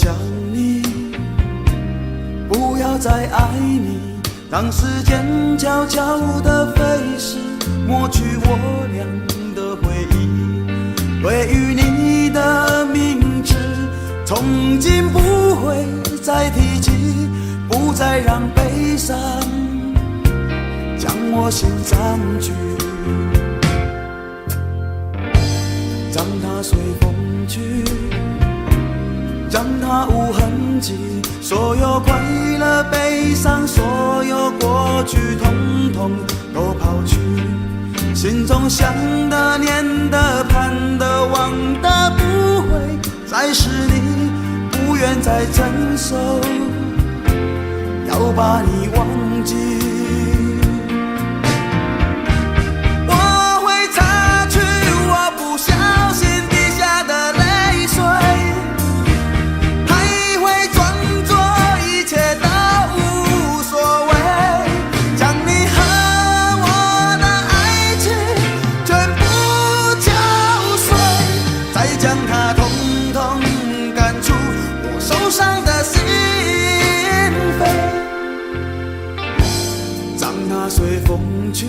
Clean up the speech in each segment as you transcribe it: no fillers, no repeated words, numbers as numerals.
想你，不要再爱你，让时间悄悄地飞逝，抹去我俩的回忆。对于你的名字，从今不会再提起，不再让悲伤将我心占据。让它随风去，让它无痕迹，所有快乐悲伤，所有过去统统都抛去。心中想的念的盼的望的不会再是你，不愿再承受，要把你忘记。我会擦去我不小心滴下的泪水，还会装作一切都无所谓，将你和我的爱情全部敲碎，再将它统统赶出我受伤的心扉。让它随风去，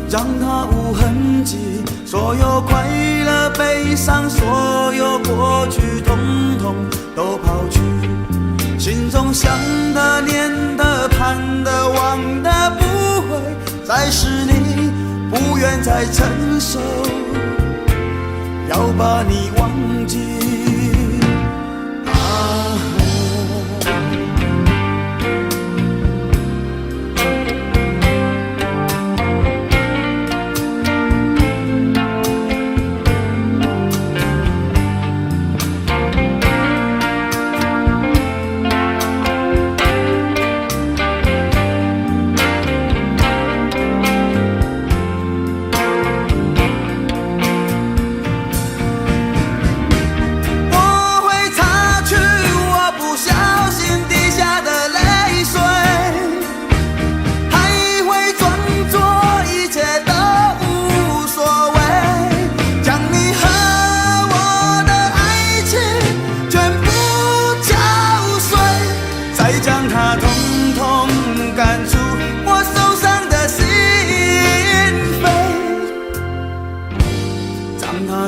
让它无痕迹，所有快乐悲伤，所有过去统统都抛去。心中想的念的盼的望的不会再是你，不愿再承受，要把你忘记。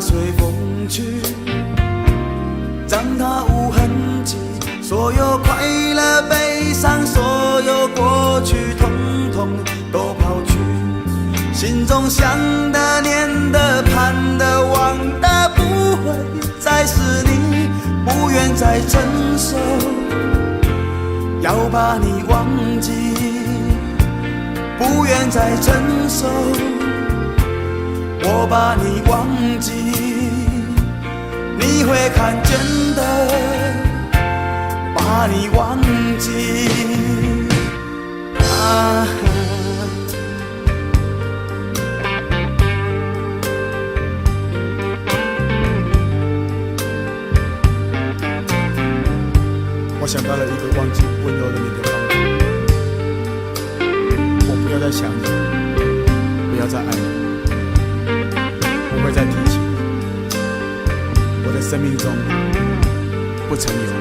随风去，让它无痕迹，所有快乐悲伤，所有过去统统都抛去。心中想的念的盼的望的不会再是你，不愿再承受，要把你忘记，不愿再承受，我把你忘记，你会看见的，把你忘记。我想到了一个忘记温柔的你的方法，我不要再想你，不要再爱你，不会再提起，我的生命中不曾有你。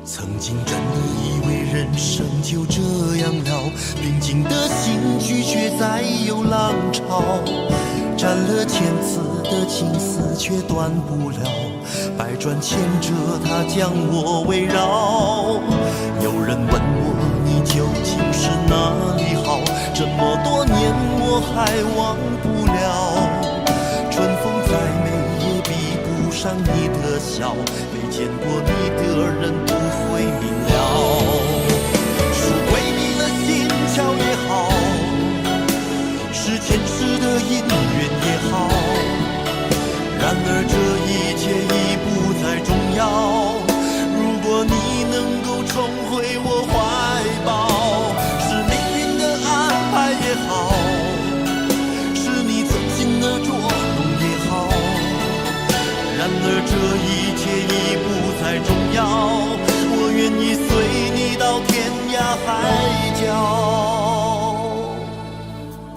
曾经真以为人生就这样了，平静的心拒绝再有浪潮，斩了千次的情丝却断不了，百转牵着它将我围绕。有人问我你究竟是哪里好？这么多年我还忘不了。春风再美也比不上你的笑，没见过你的人不会明了。是鬼迷了心窍也好，是前世的因缘也好，然而这一切已不再重要。如果你能够重回我怀抱，是命运的安排也好，是你存心的捉弄也好，然而这一切已不再重要。我愿意随你到天涯海角。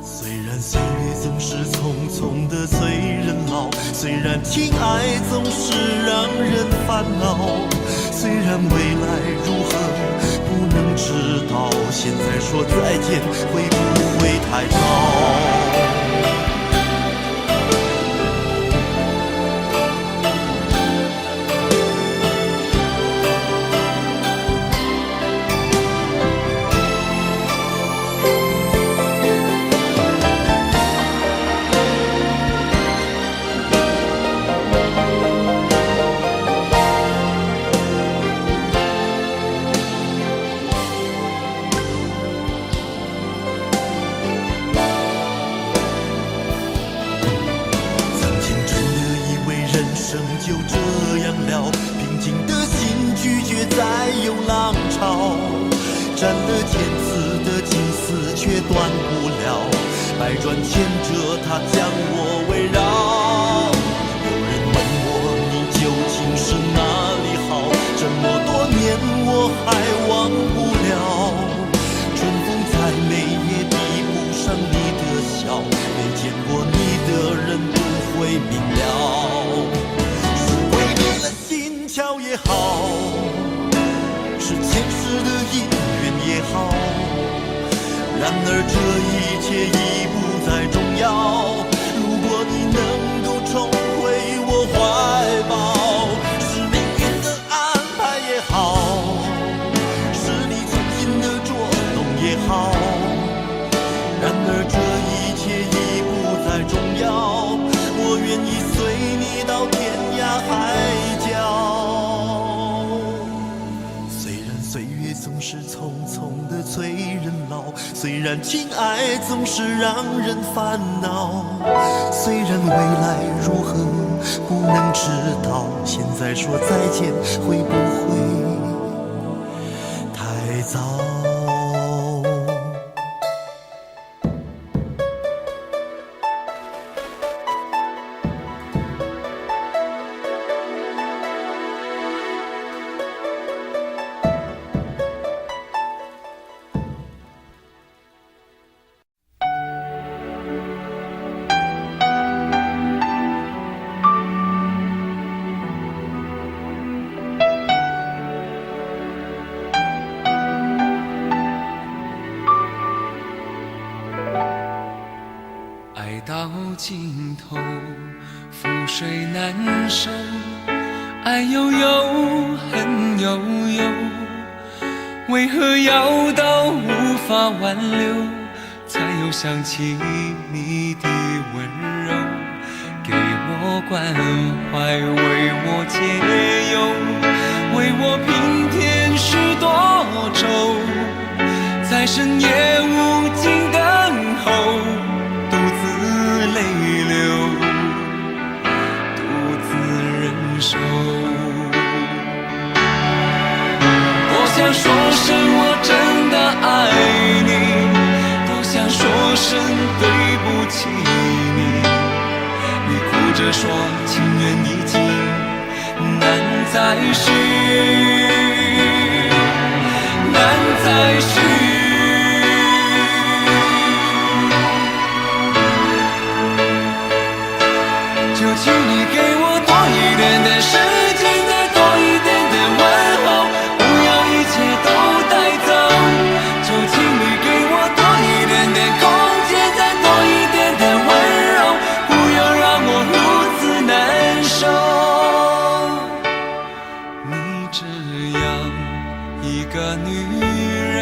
虽然岁月总是匆匆的催人老，虽然情爱总是让人烦恼，虽然未来如何不能知道，现在说再见会不会太早？就这样了，平静的心拒绝再有浪潮，斩了千次的情丝却断不了，百转千折它将我围绕。有人问我你究竟是哪里好，这么多年我还忘不了。春风再美也比不上你的笑，没见过你的人不会明了。巧也好，是前世的因缘也好，然而这一切已不再重要。如果你能够重回我怀抱，是命运的安排也好，是你存心的捉弄也好，然而这一切已不再重要。我愿意随你到天涯海角。岁月总是匆匆的催人老，虽然情爱总是让人烦恼，虽然未来如何不能知道，现在说再见会不会太早？到尽头，覆水难收，爱悠悠，恨悠悠，为何要到无法挽留，才又想起你的温柔，给我关怀，为我解忧，为我平添许多愁，在深夜无尽等候，独自泪流，独自忍受。多想说声我真的爱你，多想说声对不起你，你哭着说情缘已尽，难再续，难再续。就请你给我多一点的时间，再多一点的问候，不要一切都带走。就请你给我多一点的空间，再多一点的温柔，不要让我如此难受。你这样一个女人，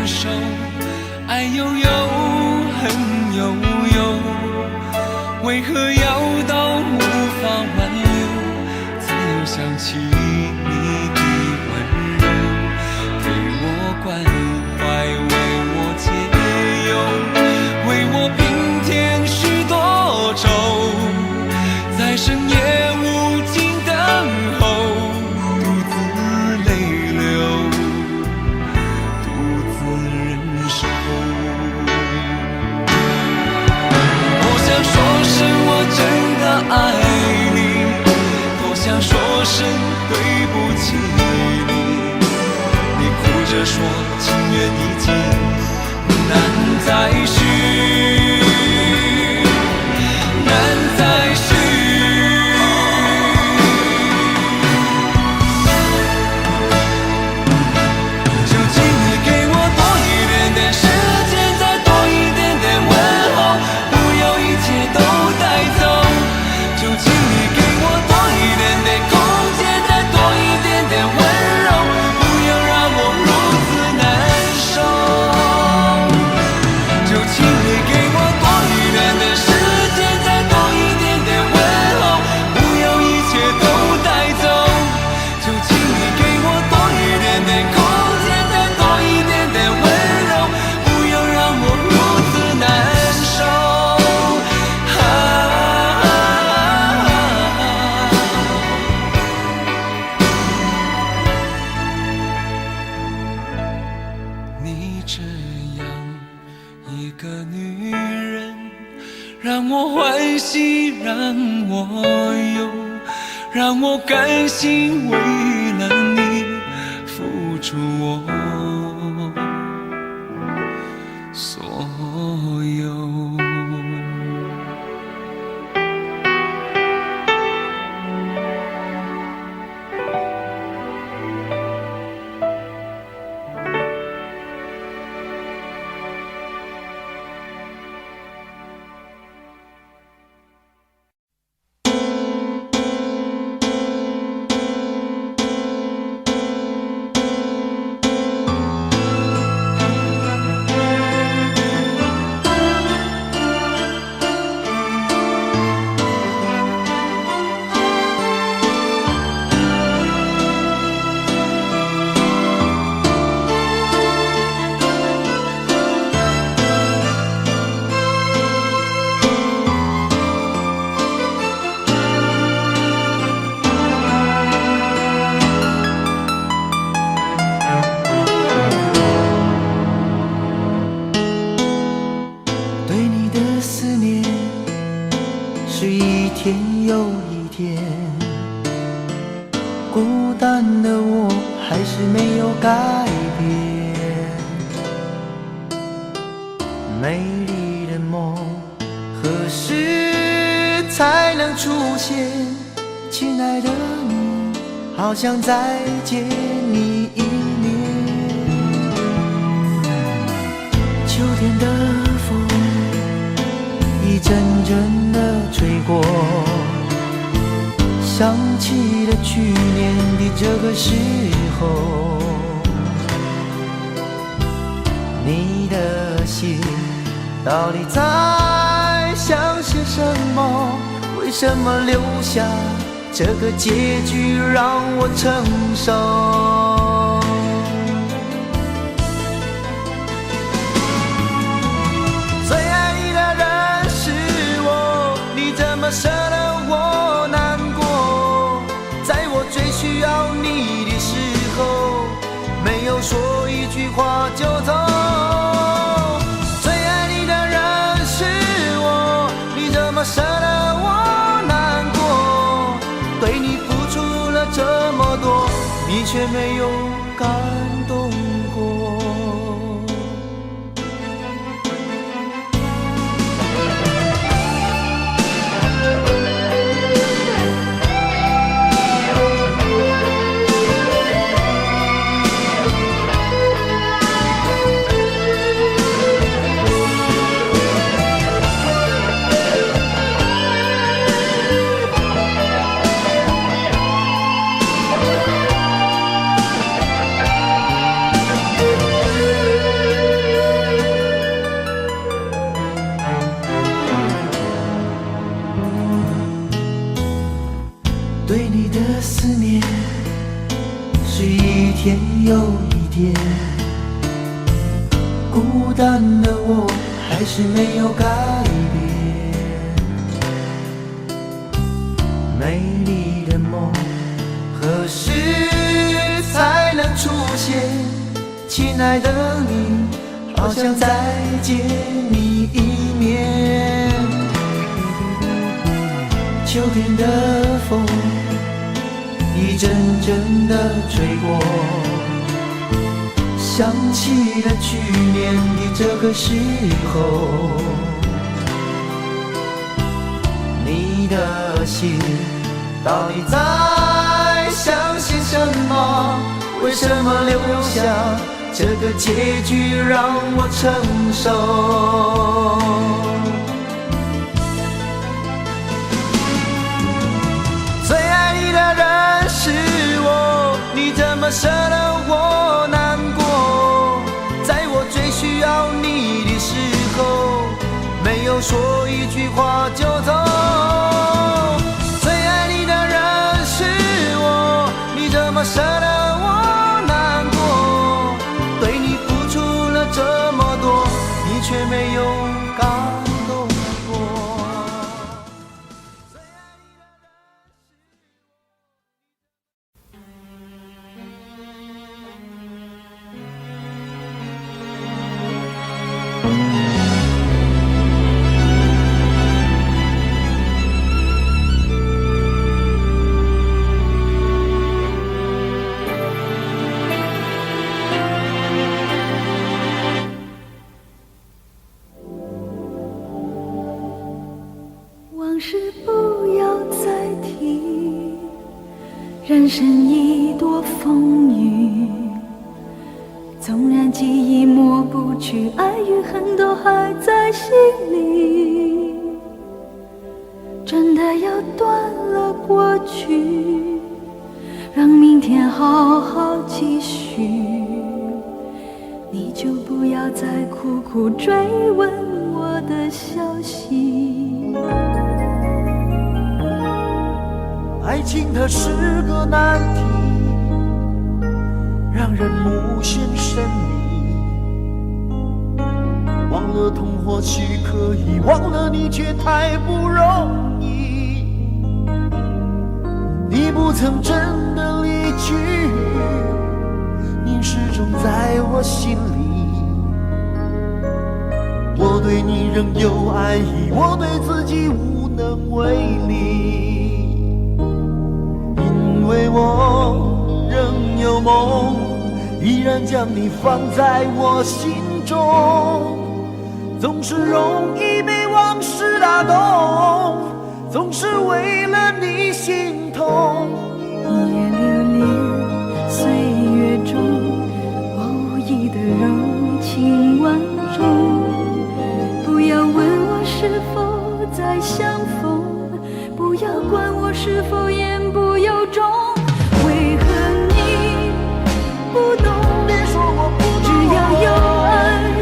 受，爱悠悠，恨悠悠，为何要到无法挽留，才又想起你的温柔，给我关怀，为我解忧，为我平添许多愁，在深夜无尽等候，独自泪流，独自忍受。多想说声我真的爱你，多想说声对不起你，你哭着说情缘已尽，难再续，难再续。就请你给我多一点点时间，再多一点点问候，不要一切都带走。就请你给我多一点点空间，再多一点点温柔，不要让我如此难受。就请你给我多一点点时间，再多一点点问候，不要一切都带走。就请你给我多一点点空间，再多一点点温柔，不要让我如此难受。你这样一个女人，让我欢喜，让我忧，让我甘心为了你付出我所有。对你的思念是一天又一天，孤单的我还是没有改变。美丽的梦何时才能出现？亲爱的你，好想再见你一面。秋天的风一阵阵地吹过，想起了去年的这个时候，你的心到底在想些什么？为什么留下这个结局让我承受？最爱你的人是我，你怎么舍得我难过？在我最需要你的时候，没有说一句话就走。最爱你的人是我，你怎么舍得我难过？对你付出了这么多，你却没有感动过。孤单的我还是没有改变。美丽的梦何时才能出现？亲爱的你，好想再见你一面。秋天的风一阵阵的吹过，想起了去年的这个时候，你的心到底在想些什么？为什么留下这个结局让我承受？最爱你的人是我，你怎么舍得我难过？在我最需要你的时候，没有说一句话就走。最爱你的人是我，你怎么舍得我难过？对你付出了这么多，你却没有感动过。往事不要再提，人生已多风雨，纵然记忆抹不去，爱与恨都还在心里。真的要断了过去，让明天好好继续，你就不要再苦苦追问我的消息。爱情它是个难题，让人无限神秘。忘了痛或许可以，忘了你却太不容易。你不曾真的离去，你始终在我心里。我对你仍有爱意，我对自己无能为力。因为我仍有梦，依然将你放在我心中。总是容易被往事打动，总是为了你心痛。一眼流连岁月中，无意的柔情万种。不要问我是否再相逢，不要管我是否言不由衷。为何你不懂？别说我不懂，只要有爱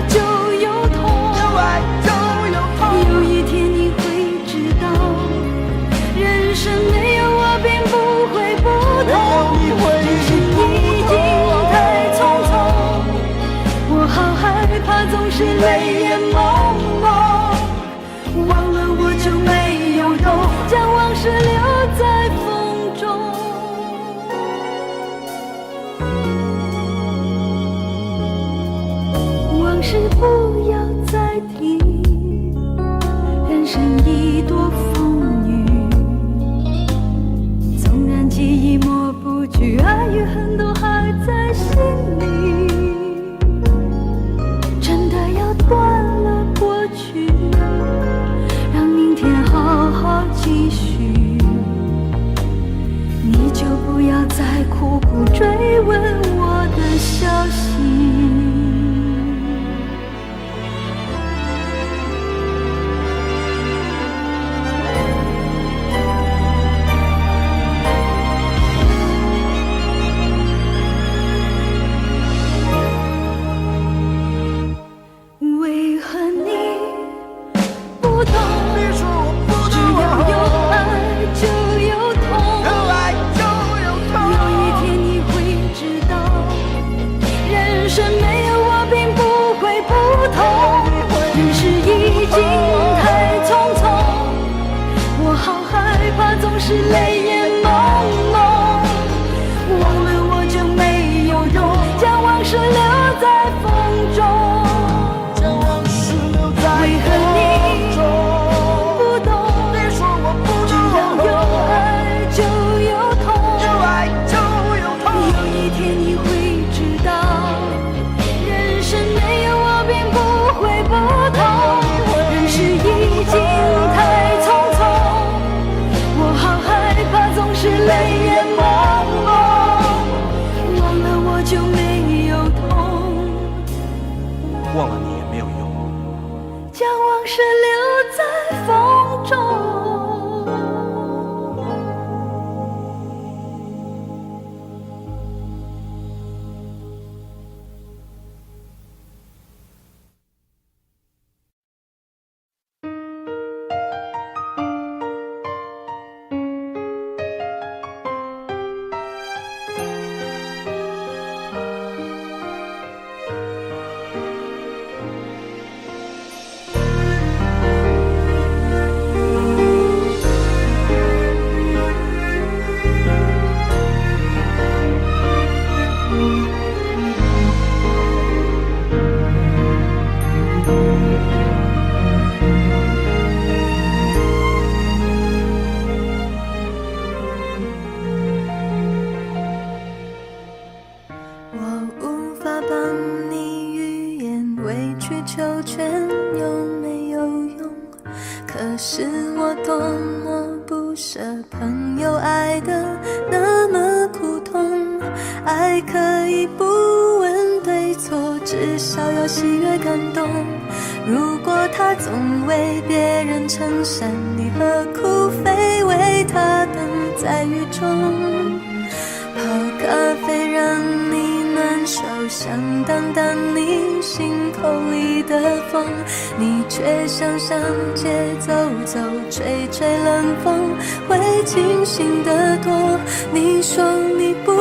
就有痛，有爱就有痛。有一天你会知道，人生没有我并不会不同。人生已经太匆匆，我好害怕总是泪眼朦胧。忘了我就没有用，将往事留在风中。往事不要再提，人生已多风雨。纵然记忆抹不去，爱与恨都还在心里。真的要断了过去，让明天好好继续，你就不要再苦苦追问我的消息。不同，人世已经太匆匆，我好害怕总是泪眼朦胧，忘了我就没有痛，忘了你也没有用，将往事留在风中。可是我多么不舍，朋友爱的那么苦痛，爱可以不问对错，至少要喜悦感动。如果他总为别人撑伞，你何苦非为他等在雨中？泡咖啡让你暖手，想挡挡你心口里的风，你却想上街走走，吹吹冷风，会清醒得多。你说你不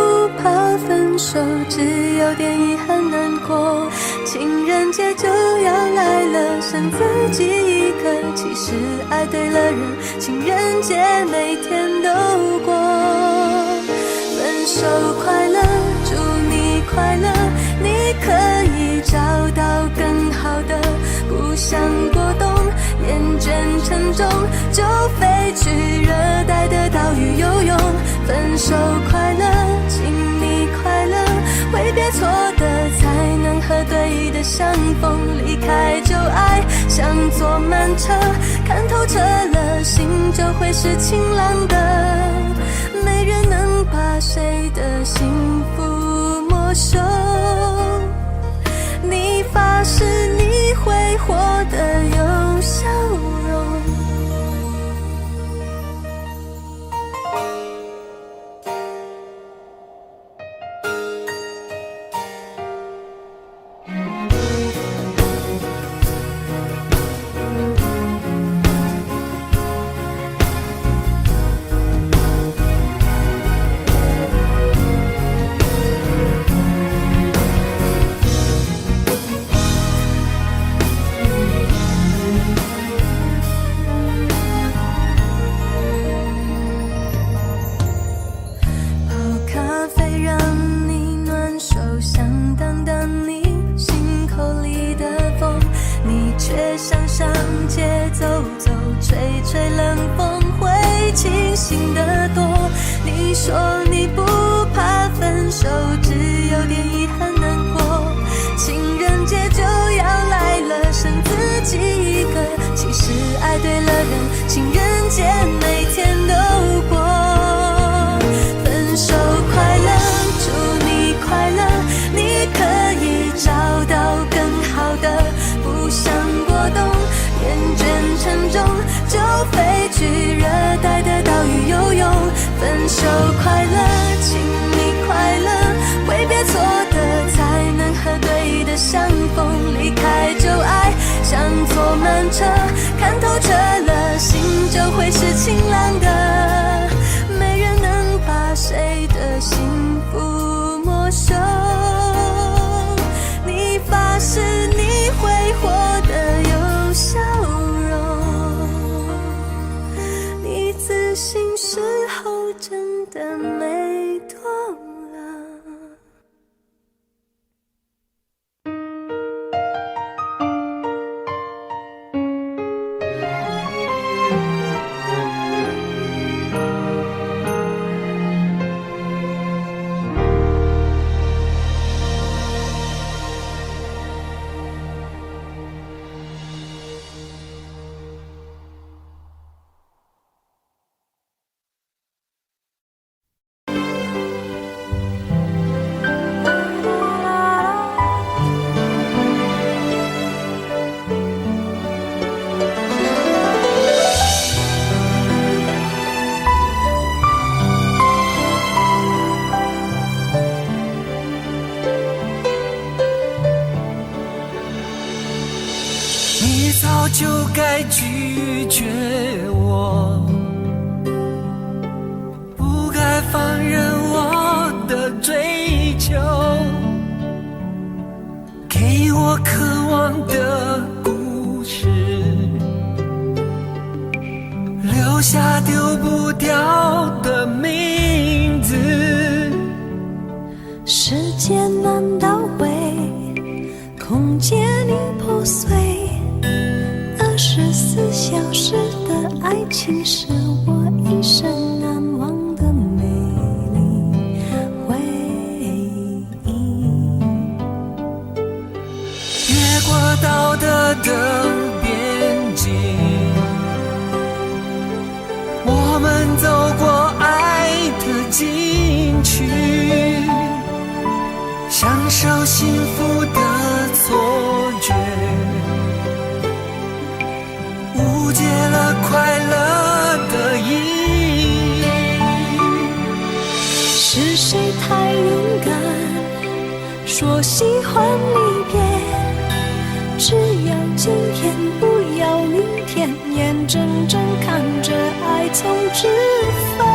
怕分手，只有点遗憾难过。情人节就要来了，剩自己一个，其实爱对了人，情人节每天都过。分手快乐，祝你快乐，你可以找到更好的，不想过冬，厌倦沉重，就飞去热带的岛屿游泳。分手快乐，请你快乐，挥别错的才能和对的相逢，离开旧爱像坐慢车，看透彻了，心就会是晴朗的。没人能把谁的幸福没收，你发誓你会活得有笑容。想上街走走，吹吹冷风，会清醒得多。你说你不怕分手，只有点遗憾难过。情人节就要来了，剩自己一个，其实爱对了人，情人节每天都过。分手快乐，祝你快乐，你可以找到更好的，不想过冬，厌倦沉重，就飞去热带的岛屿游泳。分手快乐，请你快乐，挥别错的才能和对的相逢，离开旧爱像坐慢车，看透彻了，心就会是晴朗的。没人能把谁的幸福没收，你发誓你会活得有笑容，你自信时候真的美。早就该拒绝我，不该放任我的追求，给我渴望的故事，留下丢不掉的名字。时间难倒回，空间已破碎，24小时的爱情是我一生难忘的美丽回忆。越过道德的边境，我们走过爱的禁区，享受幸福的错觉，误解了快乐的意义。是谁太勇敢，说喜欢离别，只要今天不要明天，眼睁睁看着爱从指缝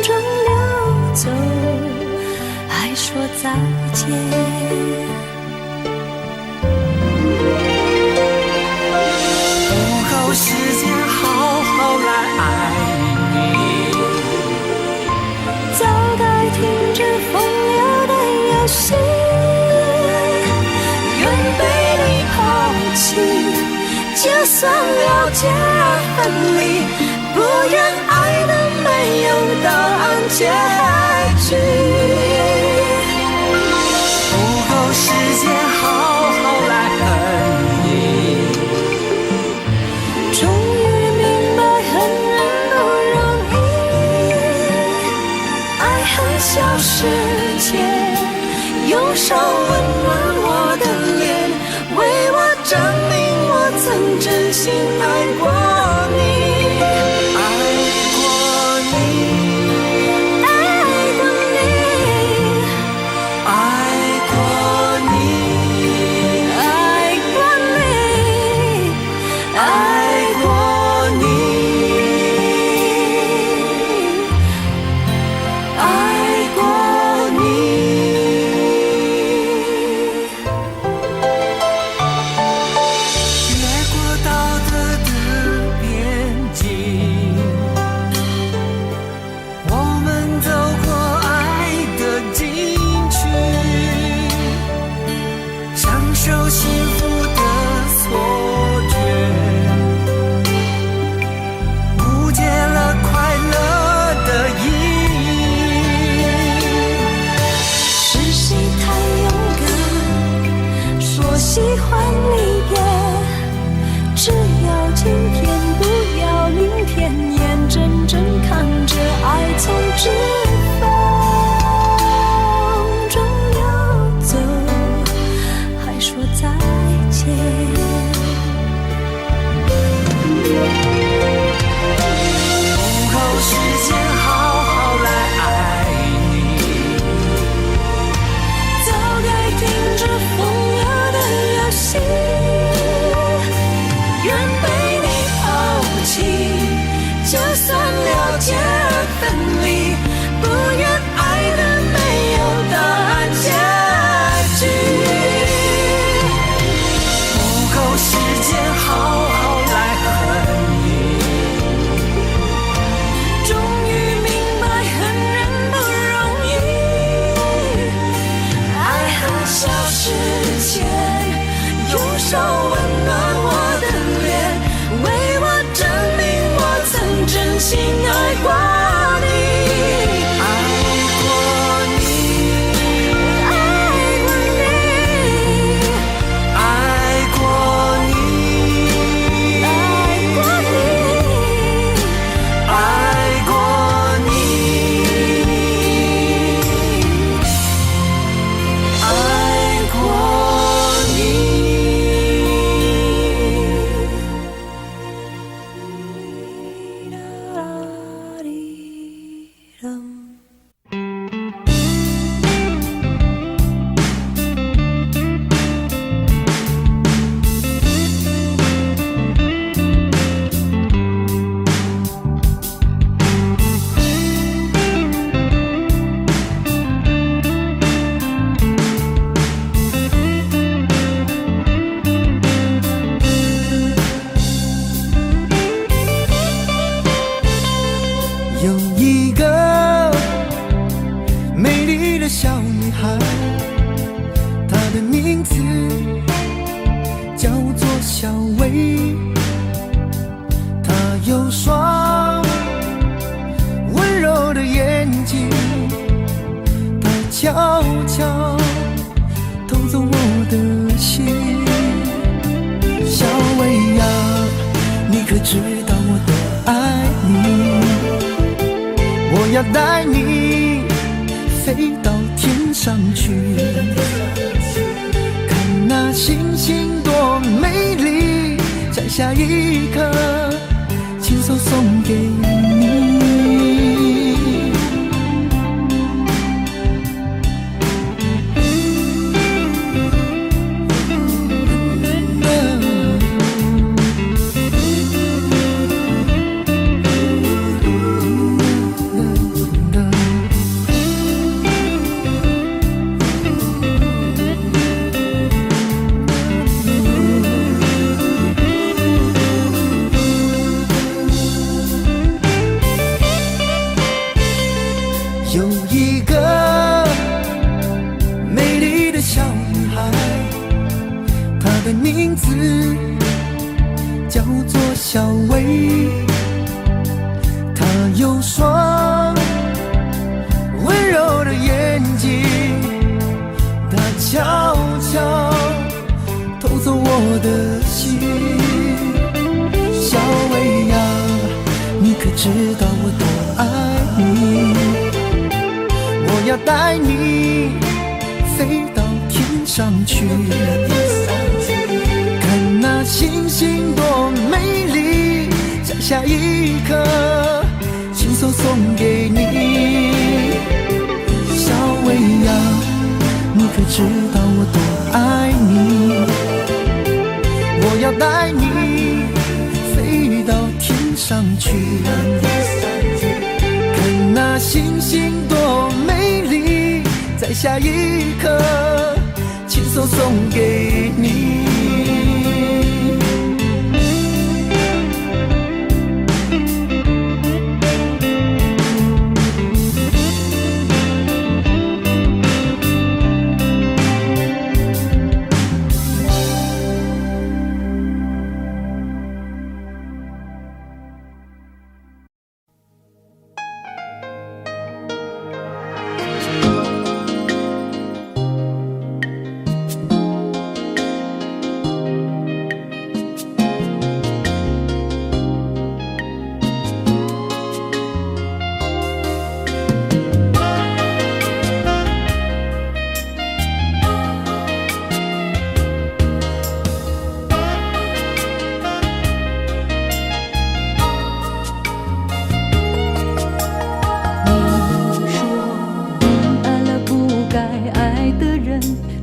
中流走，还说再见。不够时间好好来爱你，早该停止风流的游戏，愿被你抛弃，就算了解而分离，不愿爱的没有答案结局。不够时间好好来恨你，终于明白恨人不容易，爱恨消失前，用手温暖我的脸，为我证明我曾真心爱过你。喜欢离别，只要今天不要明天，眼睁睁看着爱从指缝中流走，还说再见。不够时间好好来爱你，早该停止风流的游戏，愿被你抛弃，就算了解而分离，小薇，她有双温柔的眼睛，她悄悄偷走我的心。小薇呀，你可知道我多爱你？我要带你飞到天上去，看那星星多美丽，在下一刻亲手送给你。有一个美丽的小女孩，她的名字叫做小薇，她有双温柔的眼睛，她悄悄偷走我的心。小薇呀，你可知道我多爱你？我要带你飞到天上去，看那星星多美丽，在下一刻亲手送给你。小薇呀，你可知道我多爱你？我要带你飞到天上去，看那星星多美丽，在下一刻亲手送给你。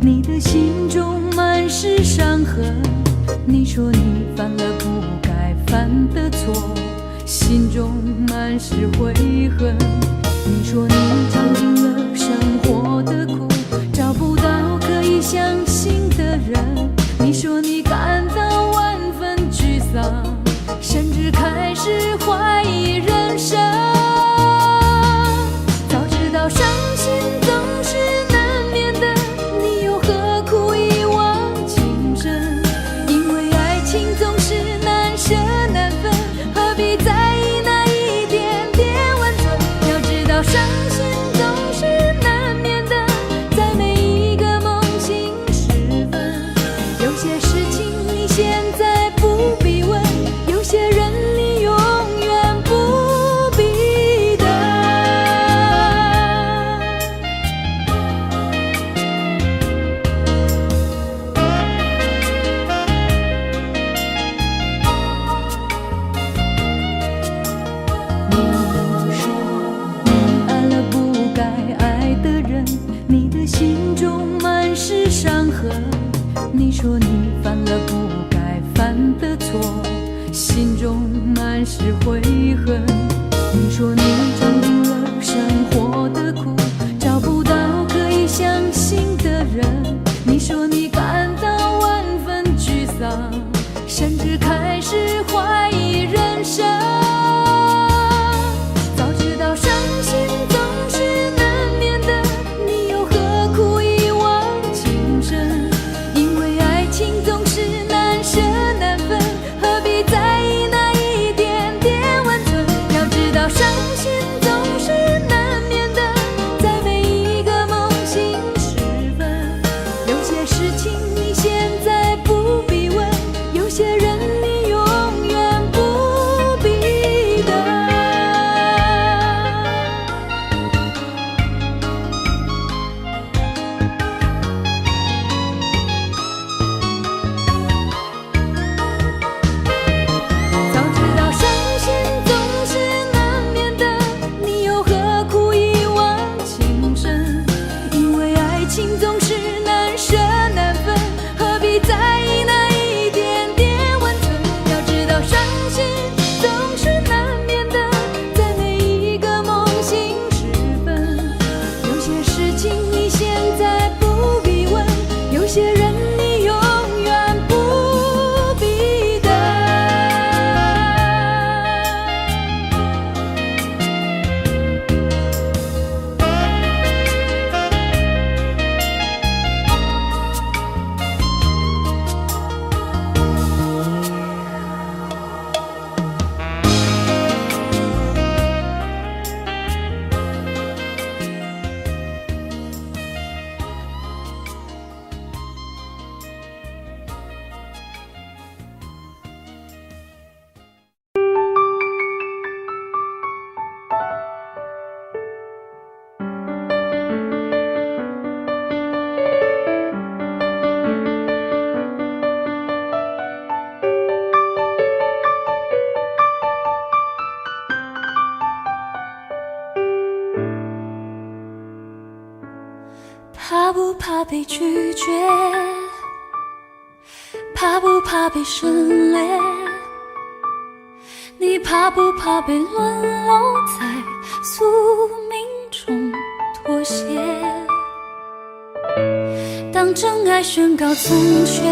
你的心中满是伤痕，你说你犯了不该犯的错，心中满是悔恨。你说你尝尽了生活的苦，找不到可以相信的人。你说你感到万分沮丧，甚至开始怀疑人生。早知道伤心总是难免的，你又何苦一往情深？因为爱情总是难舍难分，何必在意那一点点温存？要知道伤心总是难免的，在每一个梦醒时分。有些事情你现在不必问，有些人你永远不必等。你说你爱了不该爱的人，你的心中满是伤痕。你说你犯了不该犯的错，心中满是悔恨。你说你尝尽了生活的苦，找不到可以相信的人。你说你感到万分沮丧，甚至开始怀疑人生。早知道伤心总是难免的，你又何苦一往情深？因为爱情总是难舍难怕不怕被省略？你怕不怕被沦落在宿命中妥协？当真爱宣告残缺，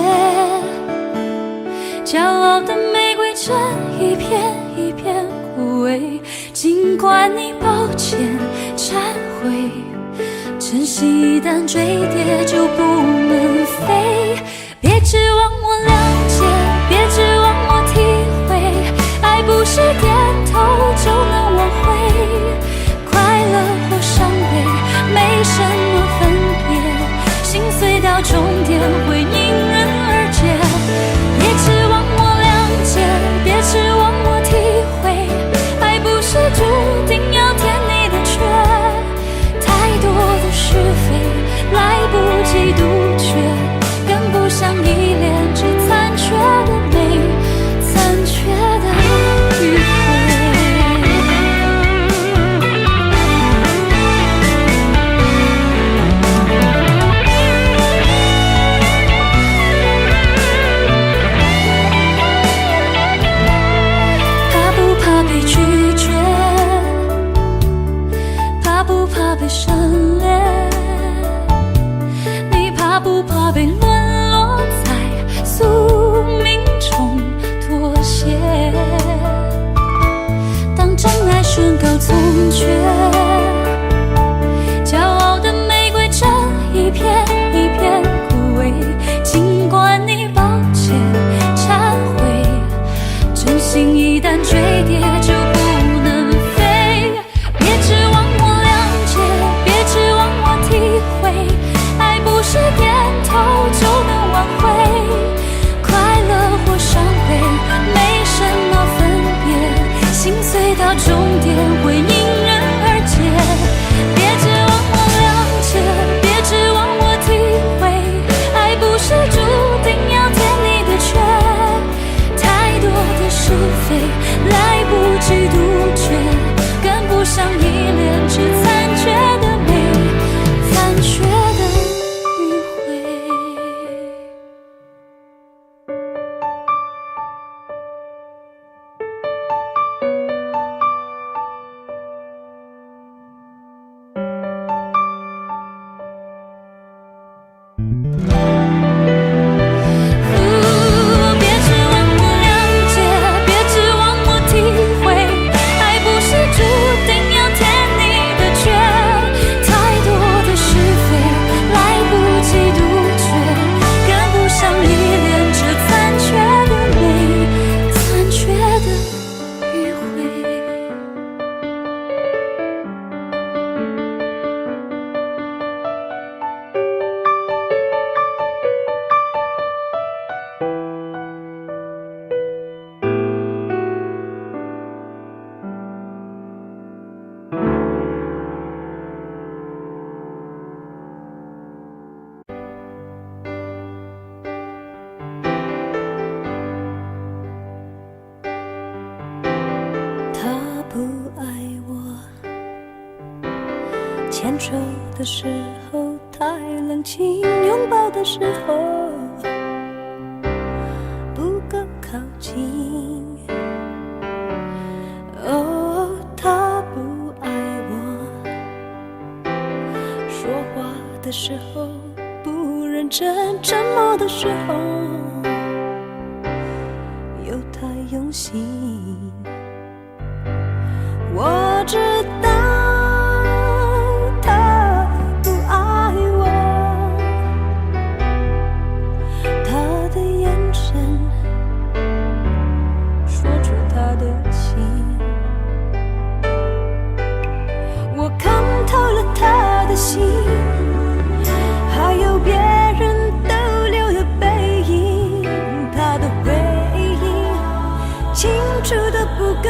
骄傲的玫瑰正一片一片枯萎，尽管你抱歉忏悔，真心一旦坠跌就不能飞。别指望我了解，别指望我体会，爱不是点头就能挽回，快乐或伤悲没什么分别，心碎到终点会因人而解。别指望我了解，别指望我体会，爱不是注定要填你的缺，太多的是非来不及杜绝，更不想依恋这残缺的美，残缺的迂回。怕不怕被拒绝？怕不怕被省略？你怕不怕被沦落在宿命中妥协？当真爱宣告从缺，骄傲的玫瑰正一片一片枯萎，尽管你抱歉忏悔，真心一旦坠跌就不能飞。别指望我了解，别指望我体会，爱不是点头就能挽回，快乐或伤悲没什么分别，心碎到终点会因人而解。别指望我了解，别指望我体会，爱不是注定要填你的缺，太多的是非来不及杜绝，更不想依恋这残缺的美，残缺的迂回。别指望我了解，别指望我体会，爱不是注定要填你的缺，太多的是非来不及杜绝，更不想依恋这残缺的美，残缺的迂回。他不爱我，牵手的时候太冷清，拥抱的时候不够靠近。哦，他不爱我，说话的时候不认真，沉默的时候又太用心。我知道他不爱我，他的眼神说出他的情，我看透了他的心，还有别人逗留的背影，他的回应清楚的不够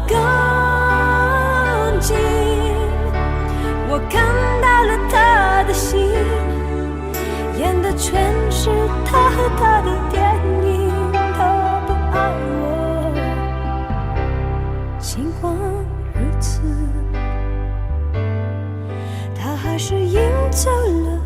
干净。我看到了他的心，演的全是他和他的电影。他不爱我，尽管如此，他还是赢走了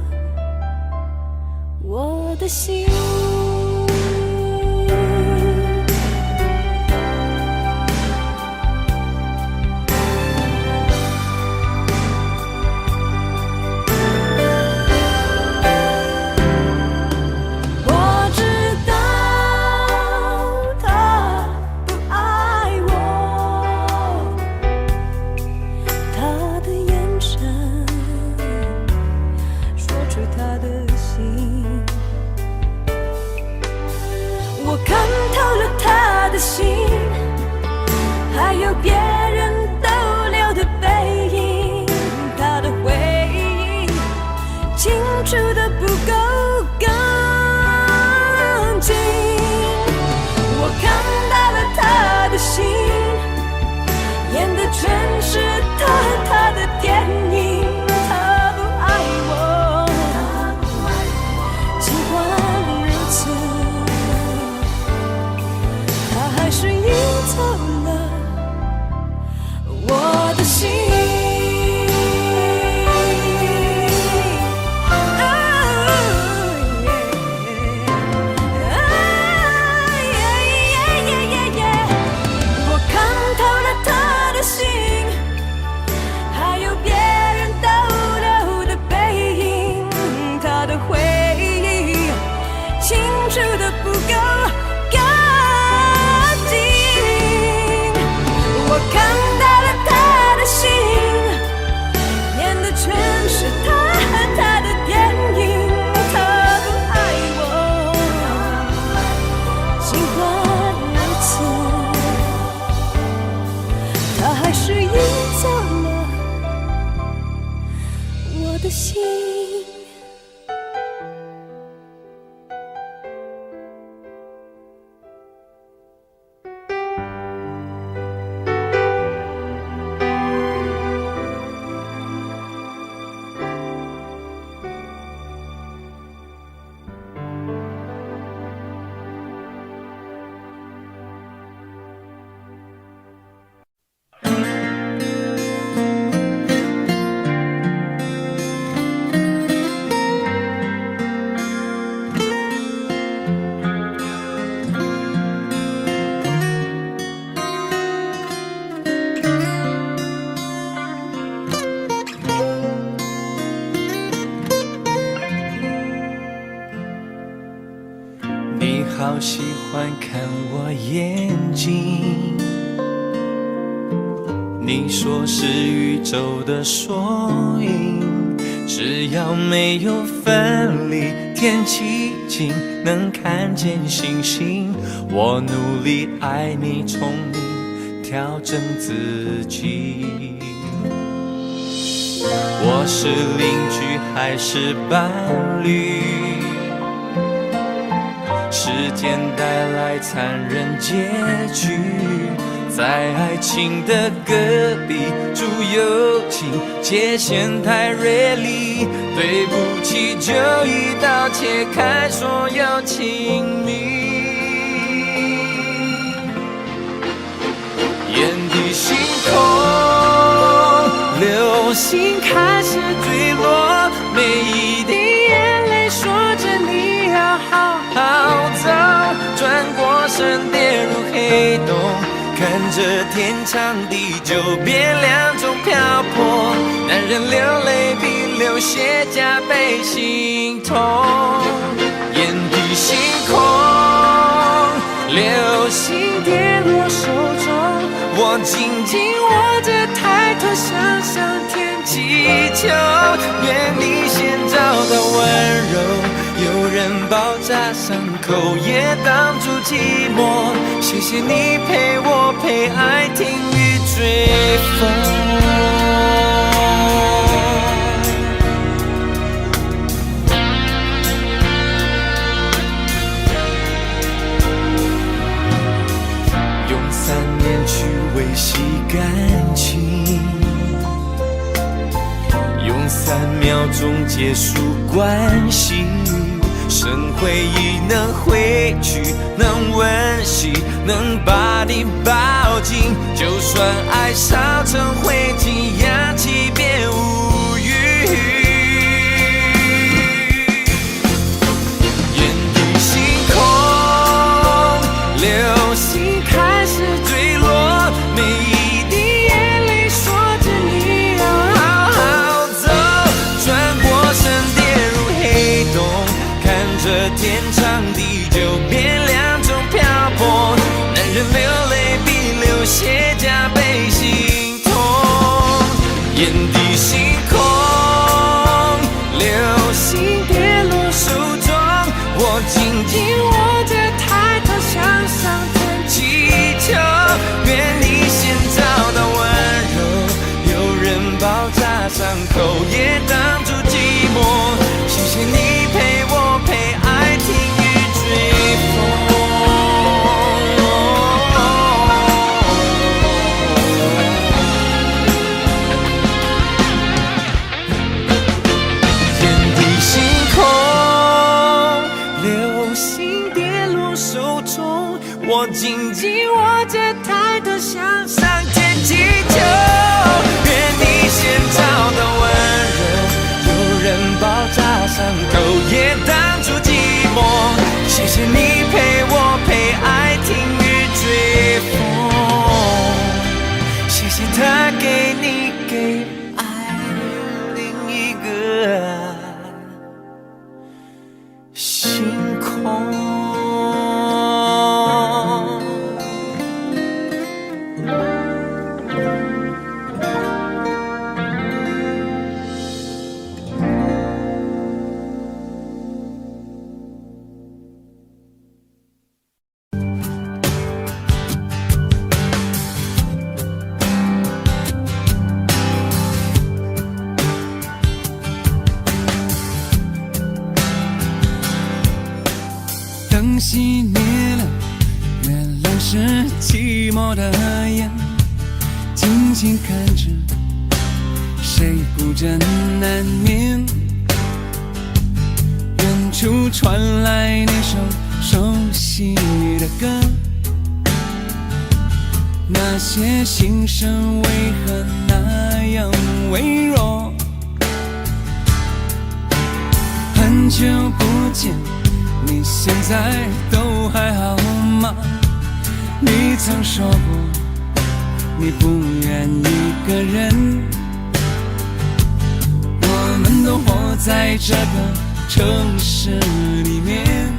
的心，还有别人逗留的背影，他的回忆清楚的不够干净。我看到了他的心，演的全是他的电影。他不爱我，尽管如此，他还是赢走了我的心。我看透了他的心，还有别人逗留的背影，他的回忆清楚的不够干净。我看到了他的心，演的全是他的电影。他不爱我，尽管如此，他还是赢走了我的心。你好喜欢看我眼睛，你说是宇宙的缩影，只要没有分离，天气晴，能看见星星。我努力爱你，宠你，调整自己。我是邻居还是伴侣？时间带来残忍结局，在爱情的隔壁住友情，界限太锐利，对不起就一刀切开所有亲密。眼底星空，流星开始坠落，每一滴眼泪说着你要好好走，转过身跌入黑洞，看着天长地久变两种漂泊，男人流泪比流血加倍心痛。眼底星空，流星跌落手中，我紧紧握着抬头向上天祈求，愿你先找到温柔，有人包扎伤口也挡住寂寞，谢谢你陪我陪爱听雨追风。用3年去维系感情，用3秒钟结束关系，剩回忆能回去，能温习，能把你抱紧，就算爱烧成灰烬，氧气变无语。眼底星空，流星开始坠落，每一滴眼泪说着你要好好走，转过身跌入黑洞，看着天长地久变两种漂泊，男人流泪比流血加倍心痛。眼底星空，流星跌落手中，我紧紧握着抬头向上天祈口，也挡住寂寞。谢谢你陪我陪爱听雨追风。天地星空，流星跌落手中，我紧紧握着抬头向上天祈求，愿你先找到温热，有人包扎伤口，也挡住寂寞。谢谢你陪我陪爱听雨追风，谢谢他给你给爱另一个星空。灯熄灭了，原来是寂寞的眼，静静看着谁孤枕难眠。远处传来那首熟悉的歌，那些心声为何那样微弱？很久不见，你现在都还好吗？你曾说过你不愿一个人，我们都活在这个城市里面，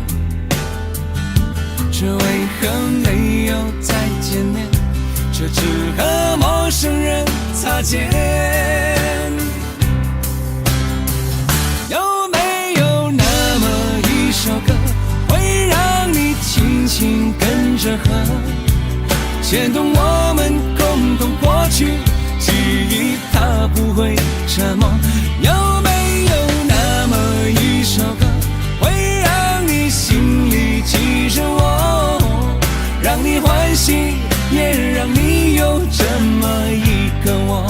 这为何没有再见面？这只和陌生人擦肩。有没有那么一首歌，会让你轻轻跟着和，牵动我们共同过去记忆，它不会沉默。有没有那么一首歌，会让你心里记着我，让你欢喜，也让你有这么一个我。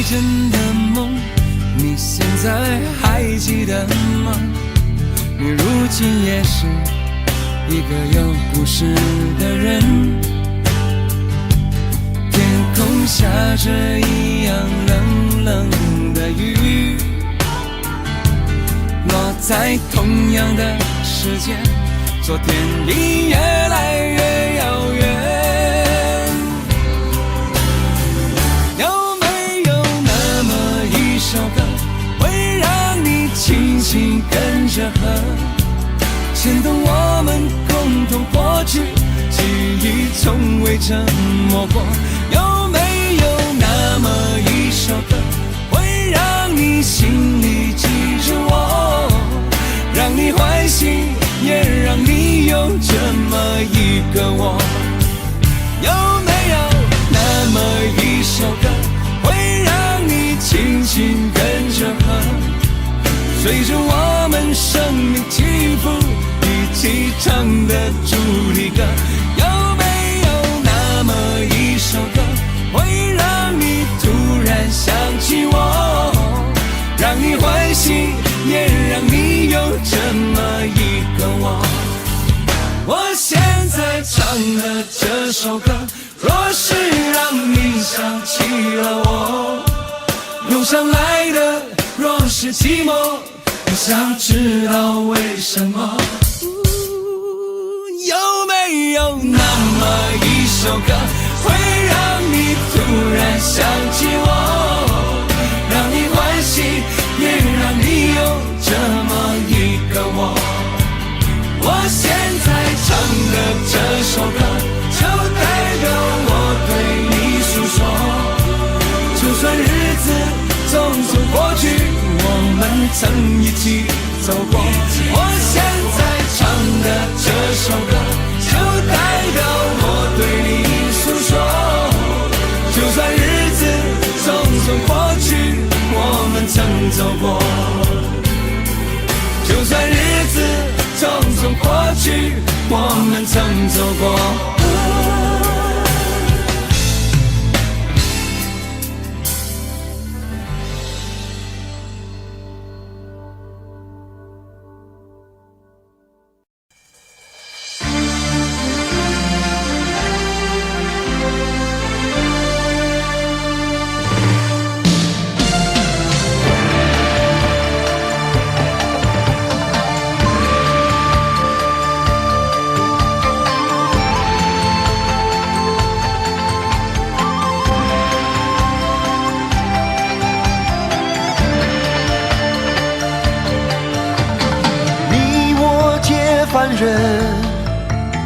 真的梦，你现在还记得吗？你如今也是一个有故事的人，天空下着一样冷冷的雨，落在同样的时间，昨天已越来越遥远。首歌会让你轻轻跟着和，牵动我们共同过去记忆，从未沉默过。有没有那么一首歌，会让你心里记着我，让你欢喜，也让你有这么一个我？有没有那么一首歌，会让你轻轻跟着和，随着我们生命起伏一起唱的主题歌？有没有那么一首歌，会让你突然想起我，让你欢喜，也让你有这么一个我？我现在唱的这首歌，若是让你想起了我，涌上来的若是寂寞，我想知道为什么。有没有那么一首歌，会让你突然想起我，我现在唱的这首歌，就代表我对你诉说。就算日子匆匆过去，我们曾一起走过。我现在唱的这首歌，就代表我对你诉说。就算日子匆匆过去，我们曾走过。就算日子匆匆过去，我们曾走过。凡人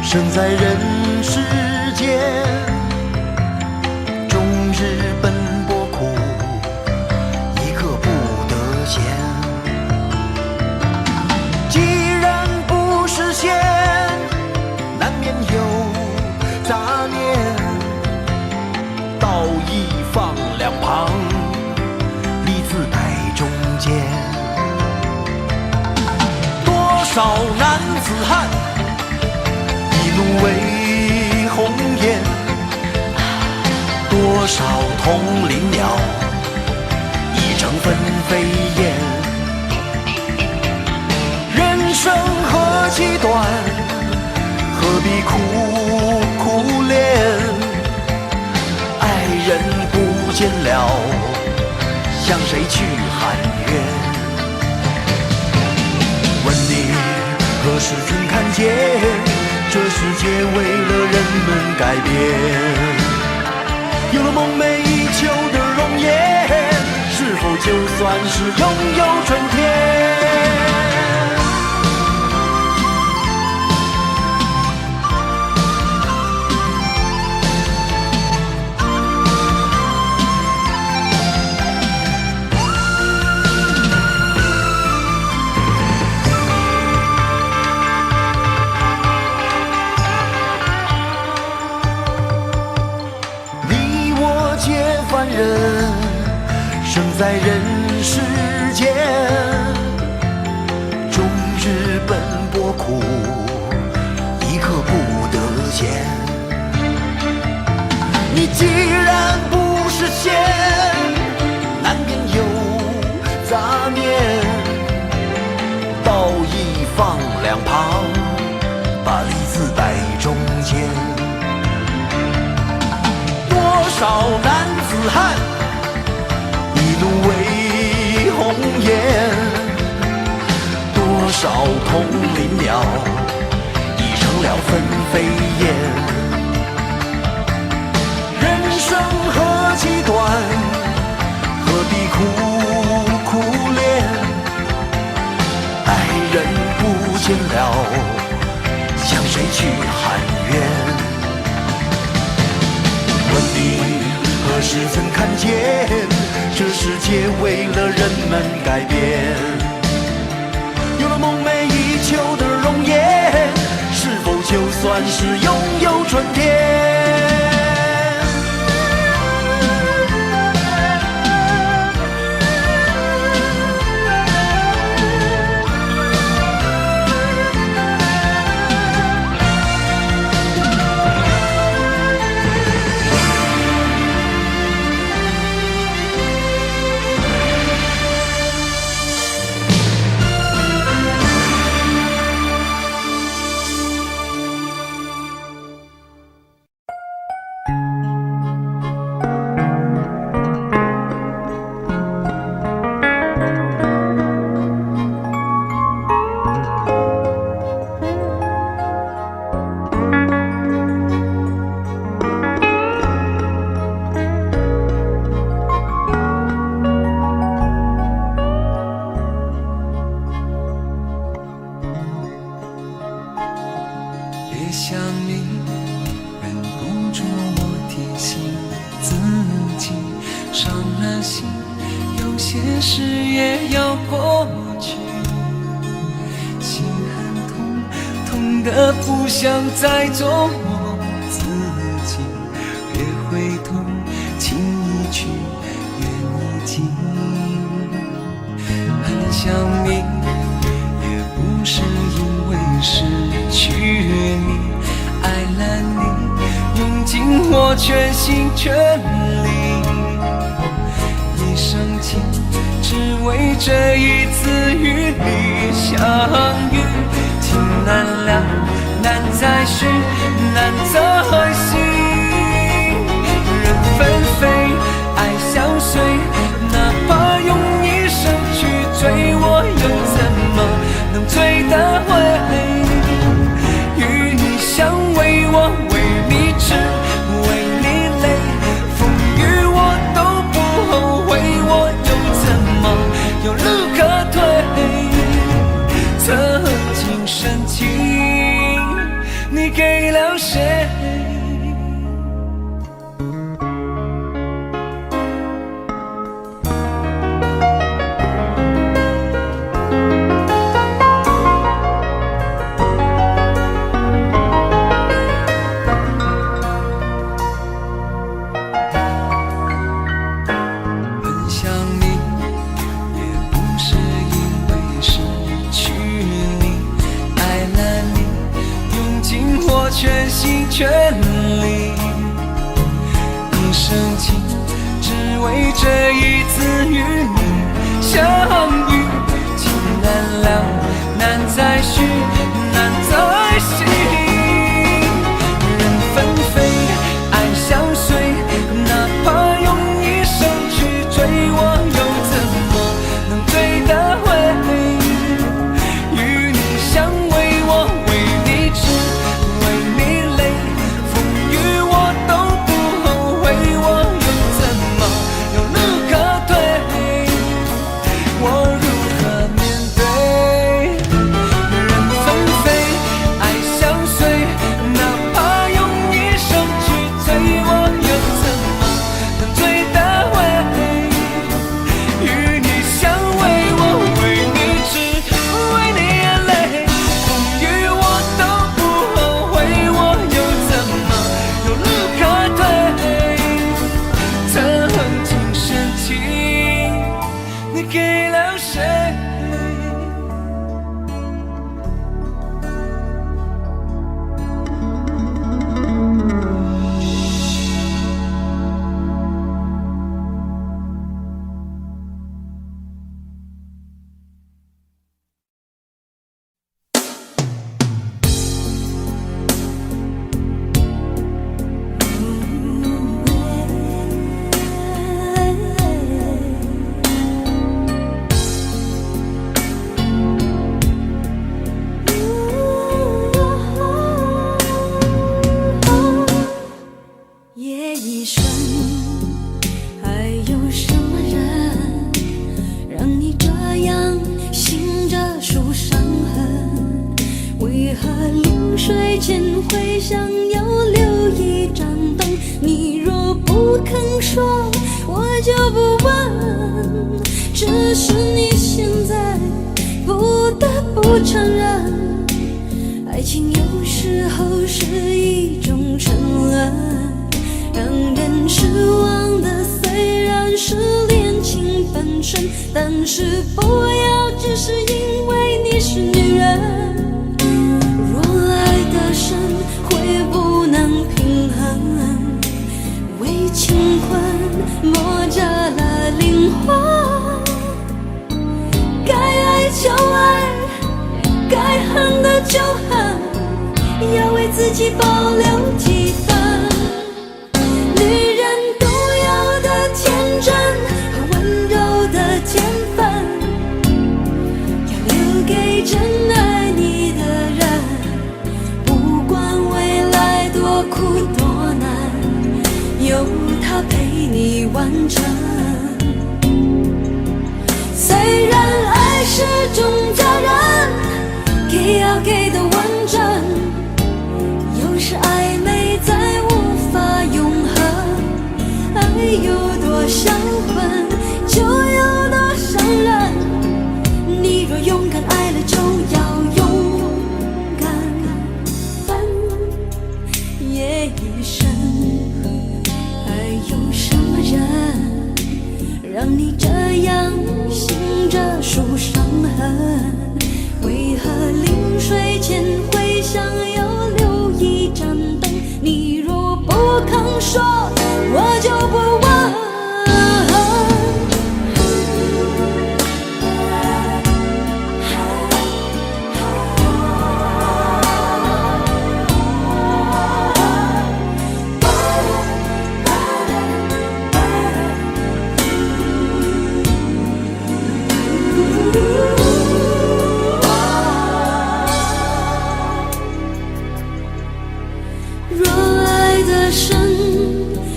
生在人世间，终日奔波苦，一刻不得闲。既然不实现，难免有杂念，道义放两旁，利字摆中间。多少男子汉，一怒为红颜；多少同林鸟，一成分飞燕。人生何其短，何必苦恋？爱人不见了，向谁去喊冤？问你何时曾看见，这世界为了人们改变？有了梦寐以求的容颜，是否就算是拥有春天？人生在人世间，终日奔波苦，一刻不得闲。你既然不实现，难免有杂念，道义放两旁，把利字摆中间。多少男子汉，一怒为红颜；多少同林鸟，已成了分飞燕。人生何其短，何必苦恋？爱人不见了，向谁去喊冤？问你何时曾看见，这世界为了人们改变？有了梦寐以求的容颜，是否就算是拥有春天？越想你，忍不住我提醒自己，伤了心，有些事也要过去。心很痛，痛得不想再做我自己，越回头，情已去，缘已尽。很想你，也不是因为失去你，爱了你，用尽我全心全力，一生情，只为这一次与你相遇。情难了，难再续，难再续。人纷飞，爱相随，哪怕用一生去追，我又怎么能追得回？与你相偎，我为你痴，为你累，风雨我都不后悔，我又怎么有路可退？曾经深情，你给了谁？全心全力，一生情，只为这一次与你相遇。情难了，难再续，难再续。人纷飞，爱相随，哪怕用一生去追，我又怎么能追得回？与你相偎，我为你痴，给了谁？水间会想要留一盏灯，你若不肯说，我就不问。只是你现在不得不承认，爱情有时候是一种沉沦，让人失望的虽然是恋情本身，但是不要只是因为你是女人。深会不能平衡，为情困磨折了灵魂。该爱就爱，该恨的就恨，要为自己保留几分。女人独有的天真和温柔的天分，要留给真爱你的人。多苦多难，有他陪你完成。虽然爱是种责任，给要给的完整，身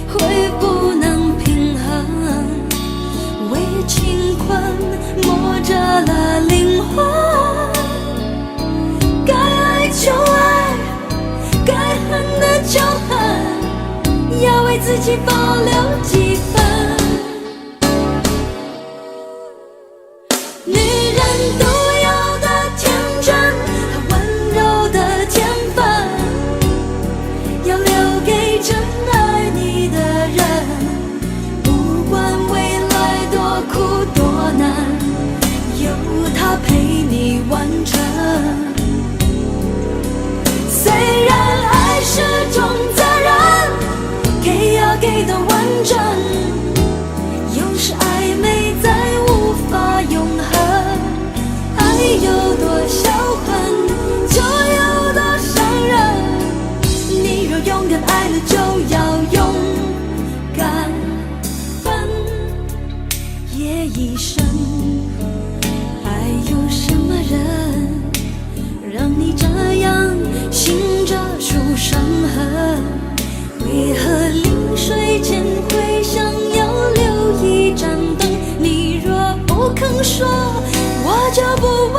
会不能平衡，为情困磨折了灵魂。该爱就爱，该恨的就恨，要为自己保留几分。女人独有的天真和温柔的天分，要留给真爱你的人。不管未来多苦多难，有他陪你完成。虽然爱是种责任，给要给的完整，有时暧昧再无法永恒。爱有多销魂，就有多伤人。你若勇敢爱了，就要勇敢分，夜已深。还有什么人让你这样醒着数伤痕？为何临睡前会想要留一盏灯？你若不肯说，我就不问。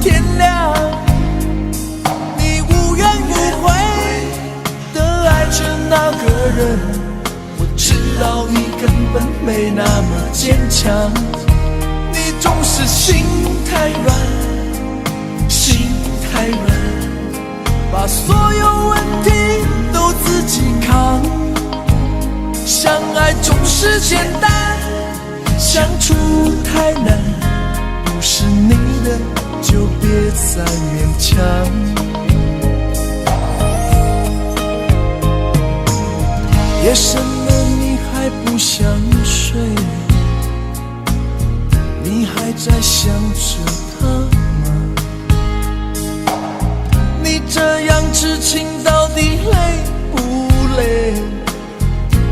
天亮，你无怨无悔地爱着那个人，我知道你根本没那么坚强，你总是心太软，心太软，把所有问题都自己扛，相爱总是简单，相处太难，不是你的就别再勉强。夜深了你还不想睡，你还在想着他吗？你这样痴情到底累不累？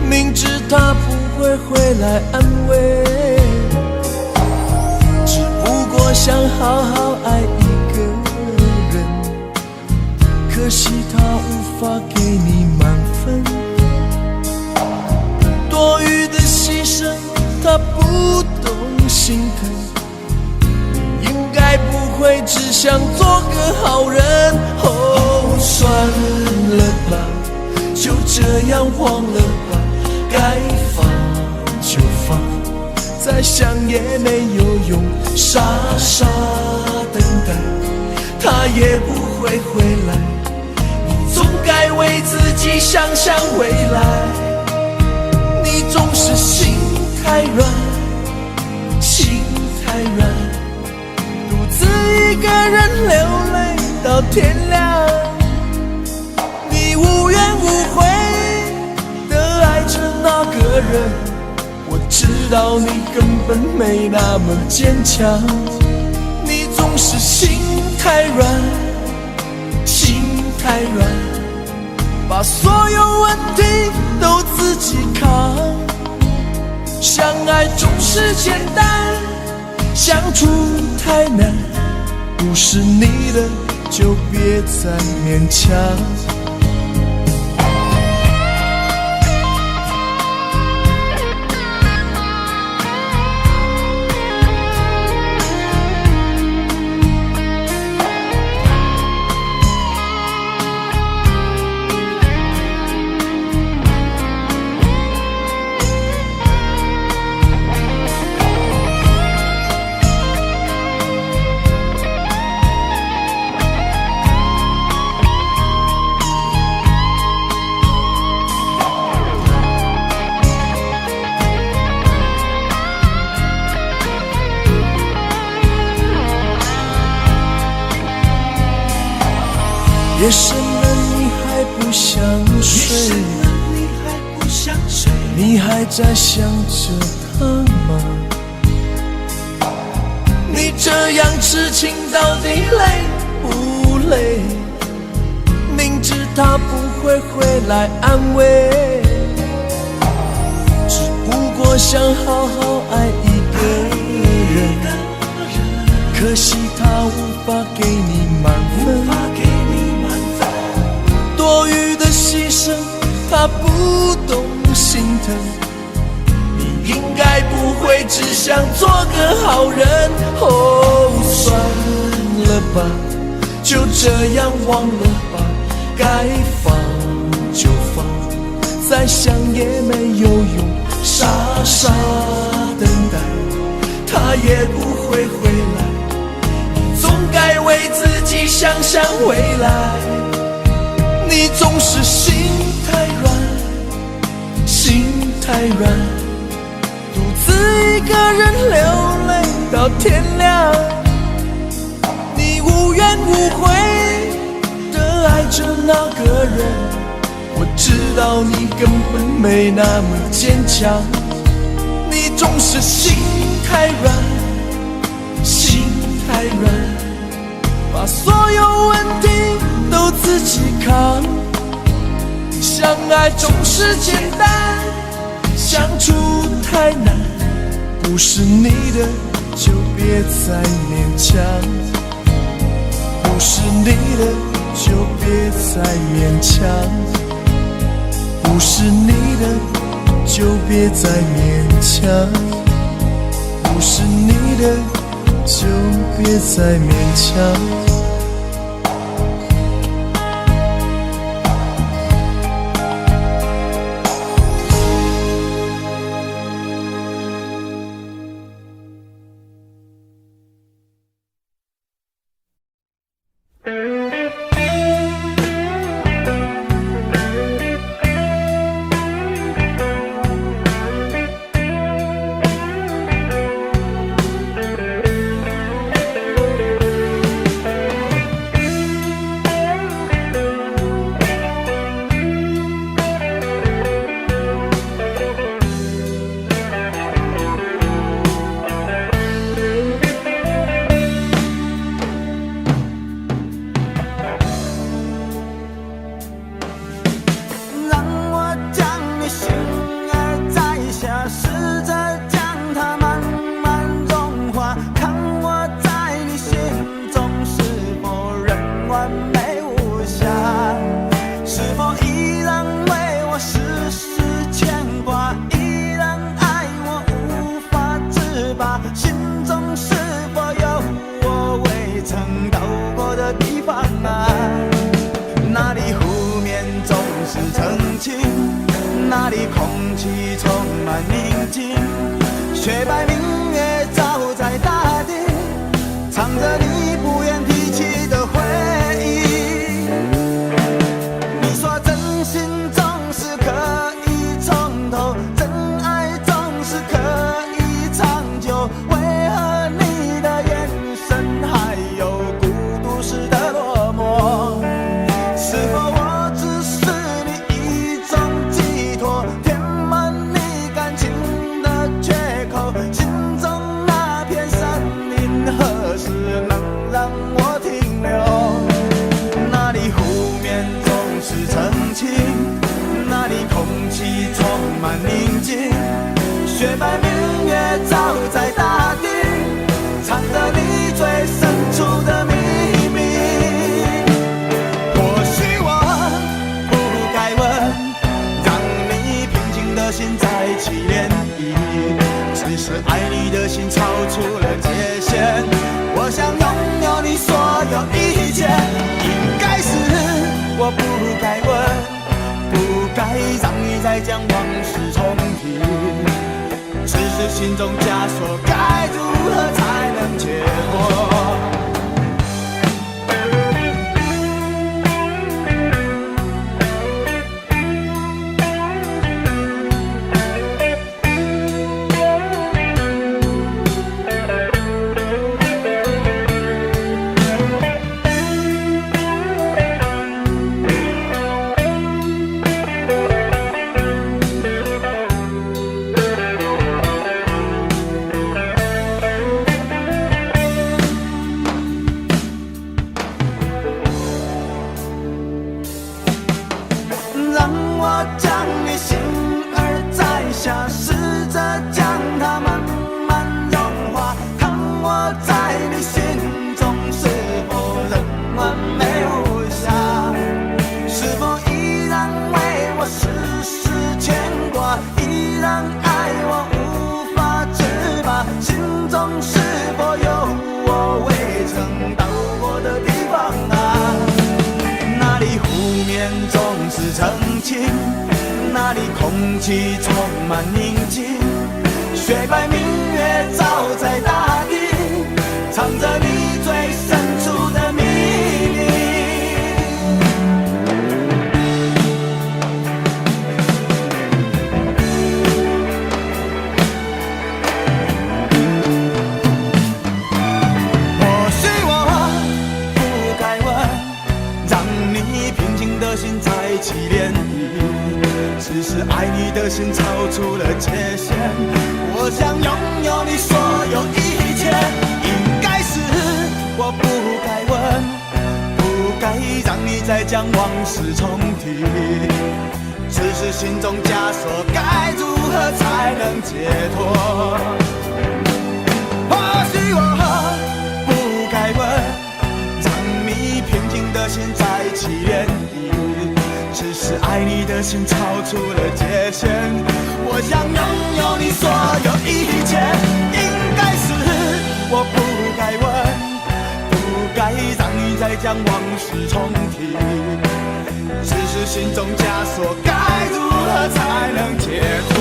明知他不会回来安慰，只不过想好好爱一个人，可惜他无法给你满分，多余的牺牲他不懂心疼，你应该不会只想做个好人。哦，算了吧，就这样忘了吧，该放就放，再想也没有用，傻傻等待他也不会回来，你总该为自己想想未来。你总是心太软，心太软，独自一个人流泪到天亮，你无怨无悔地爱着那个人，我知道你根本没那么坚强，你总是心太软，心太软，把所有问题都自己扛，相爱总是简单，相处太难，不是你的就别再勉强。夜深了你还不想睡，你还在想着他吗？你这样痴情到底累不累？明知他不会回来安慰，只不过想好好爱一个人，可惜他无法给你满分，多余的牺牲他不懂心疼，你应该不会只想做个好人。哦，算了吧，就这样忘了吧，该放就放，再想也没有用，傻傻等待他也不会回来，你总该为自己想想未来。你总是心太软，心太软，独自一个人流泪到天亮，你无怨无悔地爱着那个人，我知道你根本没那么坚强，你总是心太软，心太软，把所有问题都自己扛，相爱总是简单，相处太难，不是你的就别再勉强，不是你的就别再勉强，不是你的就别再勉强，不是你的就别再勉强。那里空气充满宁静，雪白明月照在大地，唱着你不愿提起的回忆。你说真心总是可以从头，真爱总是可以长久，为何你的眼神还有孤独时的落寞？是否我只是你一种寄托，填满你感情的缺口？心中那片森林何时能让我停留？那里湖面总是澄清，那里空气充满宁静，雪白明月照在大地，藏着你最深处的秘密。或许我不该问，让你平静的心再起涟漪，只是爱你的心超出了界限。我想拥有你所有一切，应该是我不该问，不该让你再将往事重提，只是心中枷锁该如何才能解脱？下，试着将它慢慢融化。看我在你心中是否仍完美无瑕，是否依然为我时时牵挂，依然爱我无法自拔，心中是否有我未曾到过的地方啊？那里湖面总是澄清，那里空气充满宁静，雪白明月照在大地，藏着你最深处的秘密。或许我不该问，让你平静的心再起涟漪，只是爱你的心超出了界限。我想拥有你所有一切，应该是我不该问，不该让你再将往事重提，只是心中枷锁该如何才能解脱？或许我不该问，让你平静的心再起涟漪，只是爱你的心超出了界限。我想拥有你所有一切，应该是我不该问，不该让你再将往事重提，只是心中枷锁该如何才能解脱？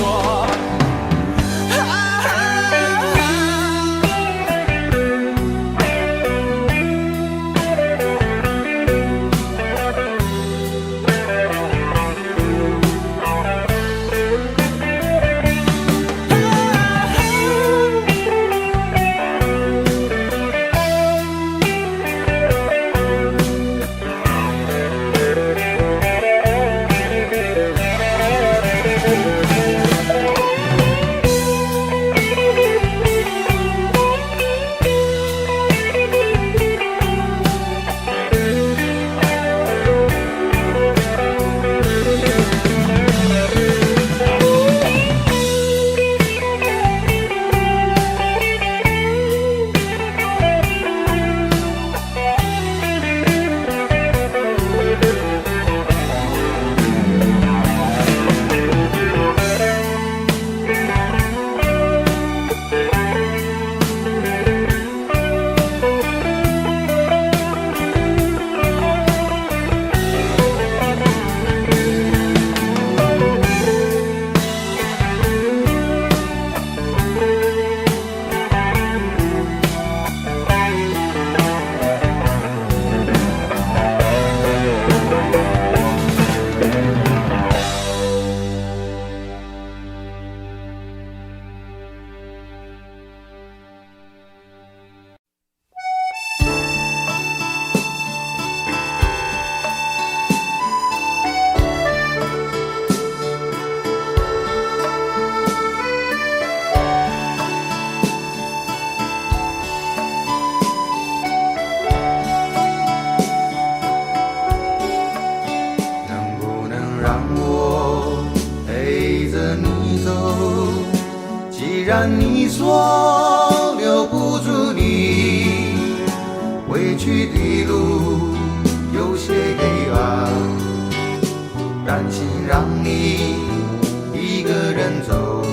既然你说留不住你，回去的路有些黑暗，担心让你一个人走。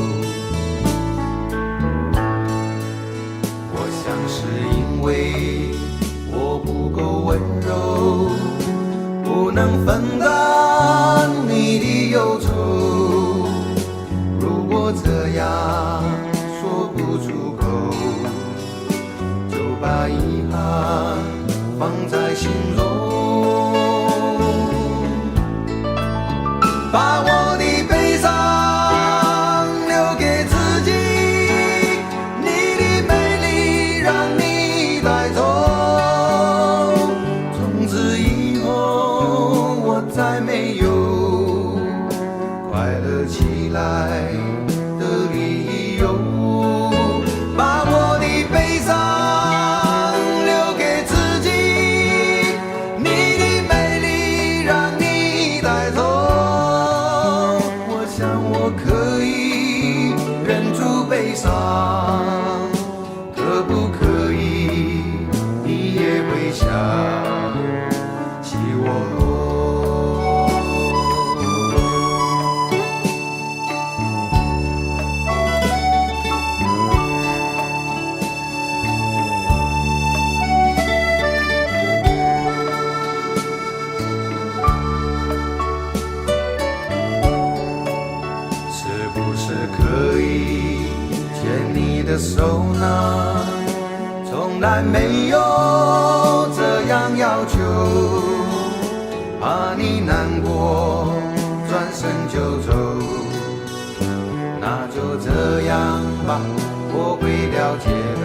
我想是因为我不够温柔，不能分担你的忧愁。如果这样说不出口，就把遗憾放在心中，把我的悲伤留给自己，你的美丽让你带走。从此以后我再没有快乐起来的理由，把我的悲伤留给自己，你的美丽让你带走。我想我可以悲伤，可不可以你也会想起我？可以牵你的手呢？从来没有这样要求，怕你难过，转身就走。那就这样吧，我会了解的。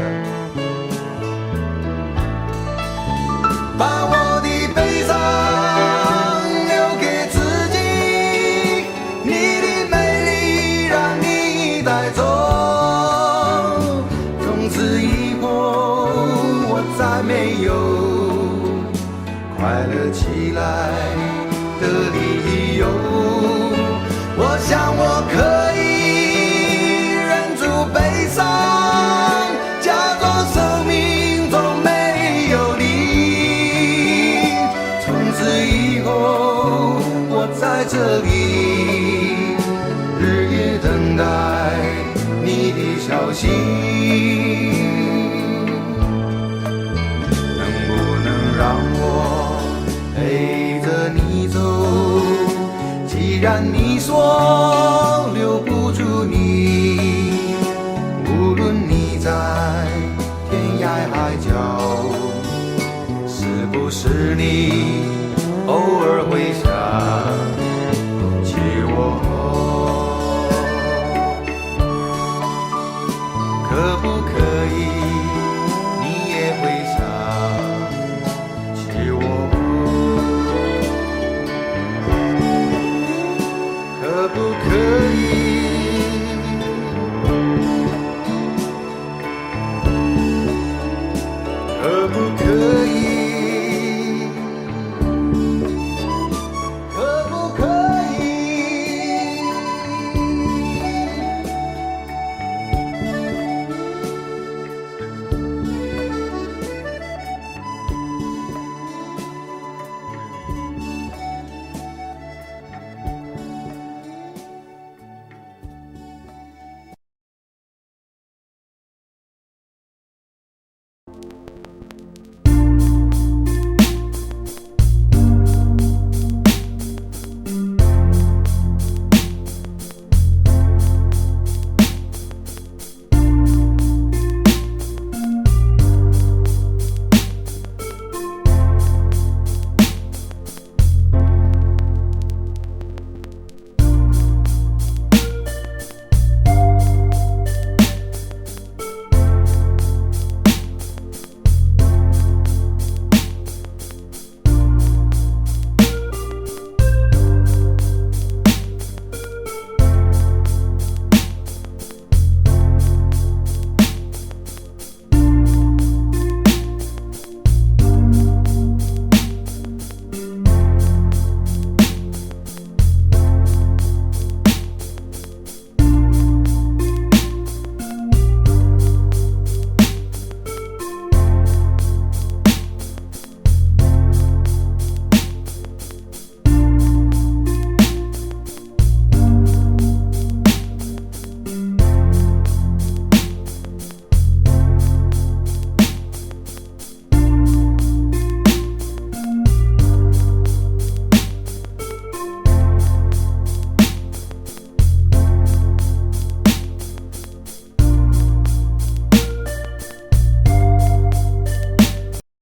把我的悲伤留给自己，你的美丽让你带走。从此以后，我再没有快乐起来的理由。我想我可以忍住悲伤，假装生命中没有你。从此以后，我在这里日夜等待你的消息。能不能让我陪着你走？既然你说留不住你，无论你在天涯海角，是不是你